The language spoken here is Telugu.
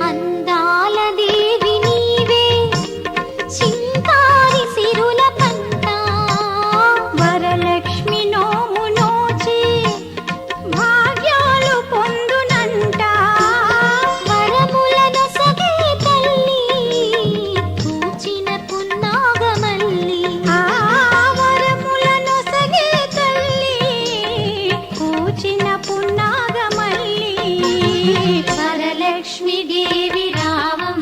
అందాల దేవి నీవే చింతారి సిరుల పంట వరలక్ష్మి నోము నోచి భాగ్యాలు పొందునంట వరములను సగే తల్లి పూచిన పున్నాగమల్లి ఆ వరములను సగే తల్లి పూచిన పున్నాగమల్లి వరలక్ష్మి దేవి రావమ్మ